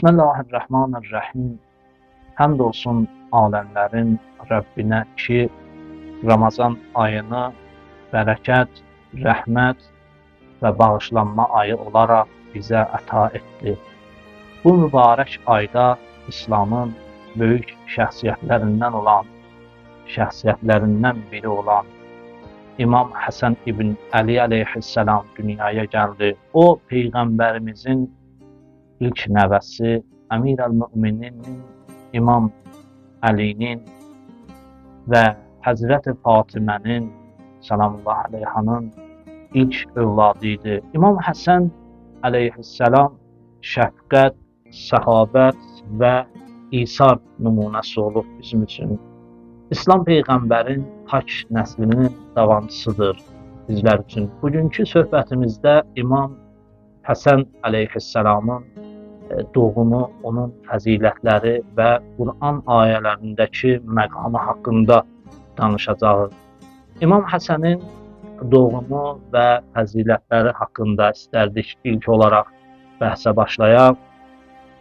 Bismillahirrahmanirrahim. Həmd olsun aləmlərin Rəbbinə ki, Ramazan ayını bərəkət, rəhmət və bağışlanma ayı olaraq bizə əta etdi. Bu mübarək ayda İslamın böyük şəxsiyyətlərindən biri olan İmam Həsən ibn Əli əleyhissalam dünyaya gəldi. O, Peyğəmbərimizin ilk nəvəsi, Əmir-əl-Müminin İmam Əlinin və Həzrəti Fatimənin salamullah əleyhanın ilk övladı idi. İmam Həsən əleyhissalam şəfqət, səxavət və İsar nümunəsi olub bizim üçün. İslam Peyğəmbərin pak nəslinin davamçısıdır bizlər üçün. Bugünkü söhbətimizdə İmam Həsən əleyhissalamın doğumu, onun fəzilətləri və Quran ayələrindəki məqamı haqqında danışacağıq. İmam Həsənin doğumu və fəzilətləri haqqında istərdik ilk olaraq bəhsə başlayaq.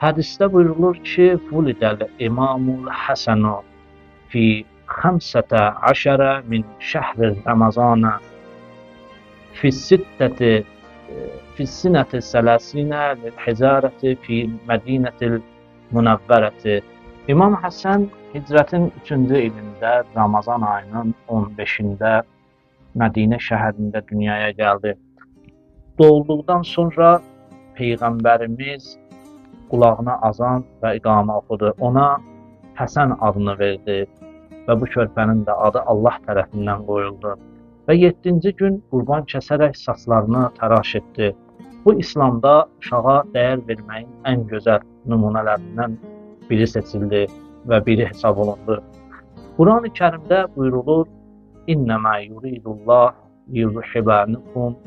Hədisdə buyurulur ki, Vulidəl İmamul Həsənu fi 15 min şəhri Ramazana fi sittəti في السنة الثلاثين للحجارة في مدينة المنورة. İmam Həsən hicrətin 3-cü ilində Ramazan ayının 15-də Mədinə şəhərində dünyaya gəldi. Doğulduqdan sonra Peyğəmbərimiz qulağına azan və iqamə oxudu. Ona Həsən adını verdi və bu körpənin də adı Allah tərəfindən qoyuldu. Və 7-ci gün qurban kəsərək saçlarını təraş etdi. Bu, İslamda uşağa dəyər verməyin ən gözəl nümunələrindən biri seçildi və biri hesab olundu. Quran-ı Kərimdə buyurulur, İnnəmə yuridullah yuzhibanikum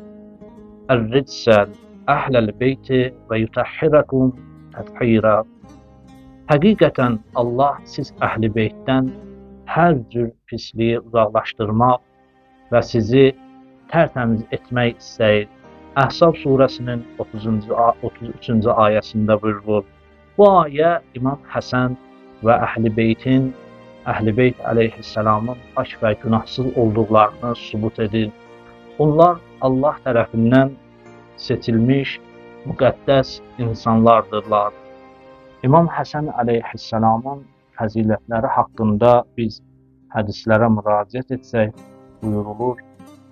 ər-ricsəl əhləl-beyti və yutəhhirəkum təthira. Həqiqətən Allah siz əhl-i beytdən hər cür pisliyi uzaqlaşdırmaq və sizi tərtəmiz etmək istəyir. Əhzab surəsinin 33-cü ayəsində buyurulur. Bu ayə İmam Həsən və Əhl-i Beyt əleyhissalamın pak və günahsız olduqlarını sübut edir. Onlar Allah tərəfindən seçilmiş, müqəddəs insanlardırlar. İmam Həsən əleyhissalamın fəzilətləri haqqında biz hədislərə müraciət etsək, buyurulur,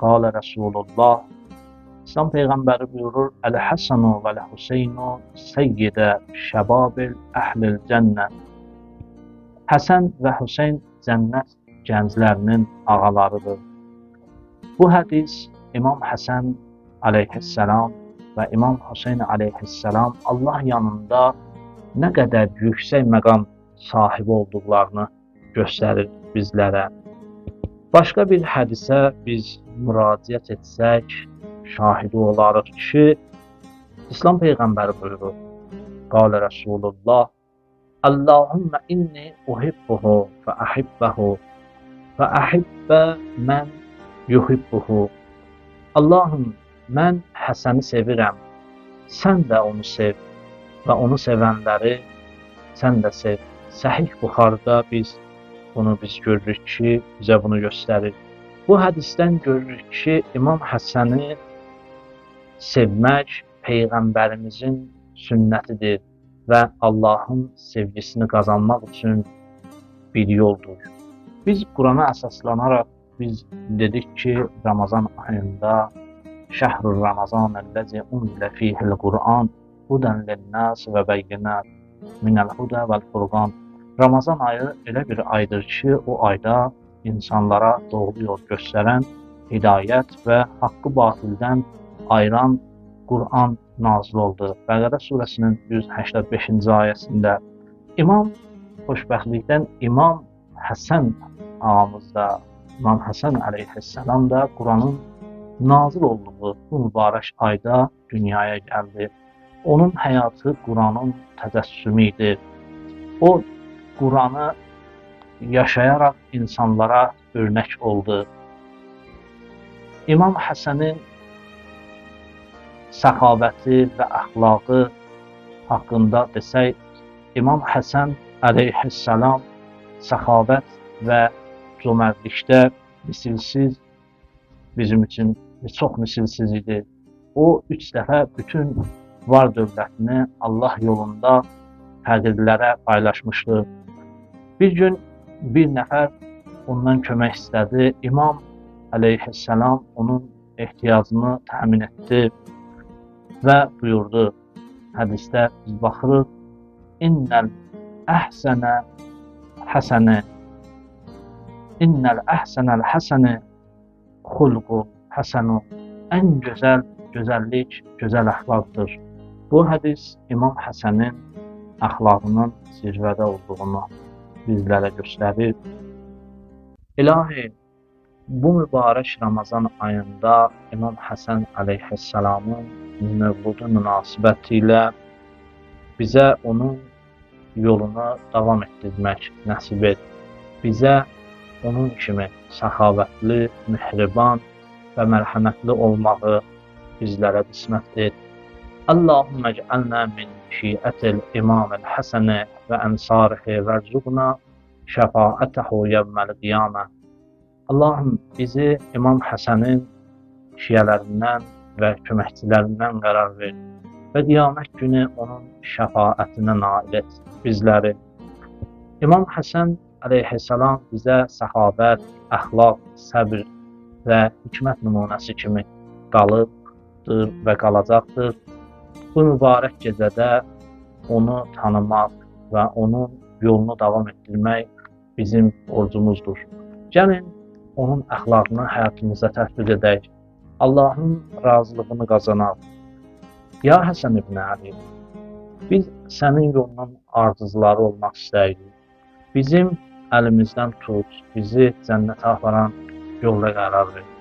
Qalə Rasulullah, İslam Peyğəmbəri buyurur, Əl-Həsənu vəl-Hüseynu seyyidə şəbabil əhlil cənnə. Həsən və Hüseyn cənnət gənclərinin ağalarıdır. Bu hədis İmam Həsən əleyhissalam və İmam Hüseyn əleyhissalam Allah yanında nə qədər yüksək məqam sahibi olduqlarını göstərir bizlərə. Başqa bir hədisə biz müraciət etsək, şahidi olarıq ki, İslam Peyğəmbəri buyurur, Qalə Rasulullah, Allahümmə inni uhibbuhu və əhibbəhu və əhibbə mən yuhibbuhu. Allahım, mən Həsəni sevirəm, sən də onu sev və onu sevənləri sən də sev. Səhih Buxarıda bunu biz görürük ki, bizə bunu göstərir. Bu hədisdən görürük ki, İmam Həsəni sevmək Peyğəmbərimizin sünnətidir və Allahın sevgisini qazanmaq üçün bir yoldur. Biz Qurana əsaslanaraq biz dedik ki, Ramazan ayında Şəhrur Ramazan əlləzi unzilə fihil Qur'an hudən lin-nas və bəyyinat minəl hudə vəl-furqan. Ramazan ayı elə bir aydır ki, o ayda insanlara doğru yol göstərən, hidayət və haqqı batildən ayıran Quran nazil oldu. Bəqərə surəsinin 185-ci ayəsində İmam xoşbəxtlikdən İmam Həsən ağamız da, İmam Həsən əleyhissalam da Quranın nazil olduğu bu mübarək ayda dünyaya gəldi. Onun həyatı Quranın təcəssümü idi. O, Quranı yaşayaraq insanlara örnək oldu. İmam Həsənin səxavəti və əxlaqı haqqında desək, İmam Həsən əleyhissalam səxavət və cömərtlikdə misilsiz, bizim üçün çox misilsiz idi. O 3 dəfə bütün var dövlətini Allah yolunda fəqirlərə paylaşmışdı. Bir gün bir nəfər ondan kömək istədi. İmam əleyhissalam onun ehtiyacını təmin etdi və buyurdu. Hədisdə biz baxırıq. İnnəl əhsənə həsəni İnnəl əhsənəl həsəni xulqu həsənu. Ən gözəllik, gözəl əxlaqdır. Bu hədis İmam Həsənin əxlaqının zirvədə olduğunu bizlərə göstərir. İlahi, bu mübarək Ramazan ayında İmam Həsən əleyhissalamın mövludu münasibəti ilə bizə onun yolunu davam etdirmək nəsib et. Bizə onun kimi səxavətli, mehriban və mərhəmətli olmağı bizlərə qismət et. Allahümmə ec'alna min şiətil İmamil Həsəni və ənsarihi vərzuqna şəfaətəhu yevməl qiyamə. Allahım, bizi İmam Həsənin şiyələrindən və köməkçilərindən qərar ver və qiyamət günü onun şəfaətinə nail et bizləri. İmam Həsən əleyhissalam bizə səxavət, əxlaq, səbr və hikmət nümunəsi kimi qalıbdır və qalacaqdır. Bu mübarək gecədə onu tanımaq və onun yolunu davam etdirmək bizim borcumuzdur. Gəlin, onun əxlaqını həyatımıza tətbiq edək. Allahın razılığını qazanaq. Ya Həsən ibn Əli, biz sənin yolunun arzuları olmaq istəyirik. Bizim əlimizdən tut, bizi cənnətə aparan yolda qərar ver.